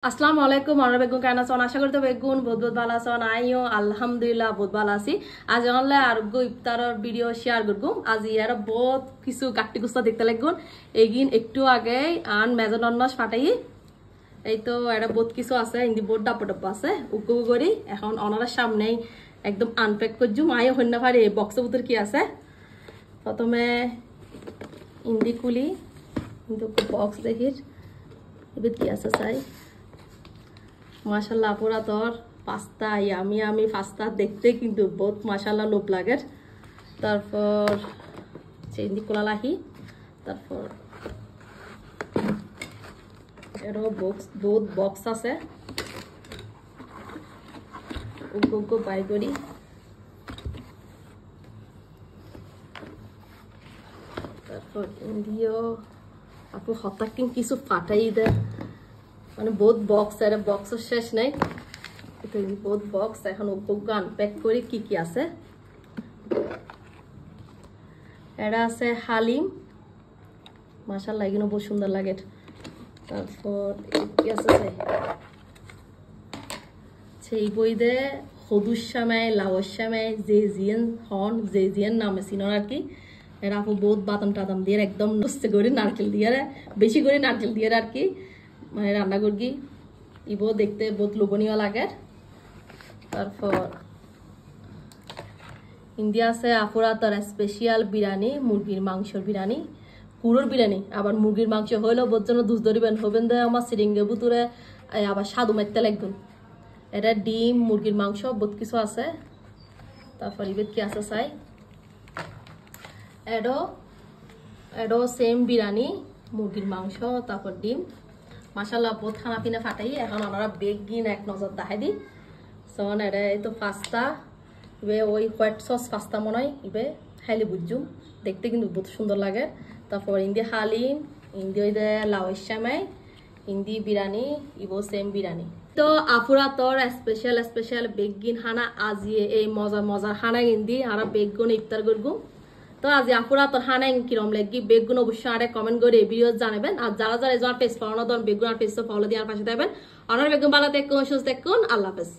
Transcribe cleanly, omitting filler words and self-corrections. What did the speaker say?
আসসালামু আলাইকুম আমরা বেগুন কেন আছেন আশা করি তো বেগুন বহুত বহুত ভালো আছেন আইও আলহামদুলিল্লাহ বহুত ভালো আছি আজ অনলে আরোগ্য ইফতারের ভিডিও শেয়ার করব আজ ইয়ার বহুত কিছু কাটি কুস্তা দেখতে লাগুন এগিন একটু আগে আন মেজন অন্নাস ফাটাই এই তো এটা বহুত কিছু আছে ইন্দি বহুত ডাব্বা ডাব্বা আছে উকু করি এখন অনারের সামনেই একদম আনপ্যাক করজুম আইও হন্যা পারে বক্সের ভিতর কি আছে প্রথমে ইন্দি খুলি কিন্তু বক্স দেখির এবার কি আছে চাই মাশাআল্লাহ পুরা তোর পাস্তা ইয়ামি পাস্তা দেখতে কিন্তু বহুত মাশাআল্লাহ লোভ লাগে তারপর চেন্দি কোলালাহি তারপর এরো বক্স বহুত বক্স আছে উগো বাই করি তারপর ইন্ডিও আপু হঠাৎ কিছু ফাটাই দে মানে বহুত বক্স আর বক্সের শেষ নাই এটা বহুত বক্স এখন উপজ্ঞ আনপ্যাক করি কি কি আছে এটা আছে হালিম মাশাআল্লাহ এগুলো বহুত সুন্দর লাগে তারপর কি আছে সেই বই দে হদুস শামাই লাওয়াস শামাই যে জিয়ান হন যে জিয়ান নামে সিনর আর কি এরা আপু বহুত বাদাম টাদাম দিয়ে একদম নষ্ট করে নারকেল দিয়ে বেশি করে নারকেল দিয়ে আর কি মানে রান্না করি ইবো দেখতে বহুত লোভনীয় লাগে তারপর ইন্ডিয়া আছে আপুরা তার স্পেশাল বিরিয়ানি মুরগির মাংসের বিরিয়ানি কুড়োর বিরিয়ানি আবার মুরগির মাংস হইলেও বোধ জন্য দুধ ধরিবেন হবেন দে আমার সিরিঙ্গে বুতুরে আবার স্বাদু মারতে লাগবেন এটা ডিম মুরগির মাংস বহুত কিছু আছে তারপর ইবেদ কি আছে চাই এডো সেম বিরিয়ানি মুরগির মাংস তারপর ডিম মাশাআল্লাহ বহুত খানা পিনা ফাটাই এখন আমরা বেগিন এক নজর দেখাই দি সন এটা এই তো পাস্তা ইবে ওই হোয়াইট সস পাস্তা মনে হয় ইবে খাইলে বুঝুম দেখতে কিন্তু বহুত সুন্দর লাগে তারপর ইন্দি হালিম ইন্দি ওই দে লাওয়াস শামাই ইন্দি বিরিয়ানি ইবো সেম বিরিয়ানি তো আফুরা তোর স্পেশাল বেগিন হানা আজিয়ে এই মজার হানা ইন্দি আর বেগুন ইফতার করবো তো আজ আপুরা তোর হানাই কিরম লাগি বেগুন অবশ্যই আরে কমেন্ট করে ভিডিও জানাবেন আর যারা এই পেজ ফলো না বেগুন আর পেজ ফলো দিয়ে আর পাশে থাকবেন অনার বেগুন ভালো থাকুন সুস্থ থাকুন আল্লাহ হাফেজ।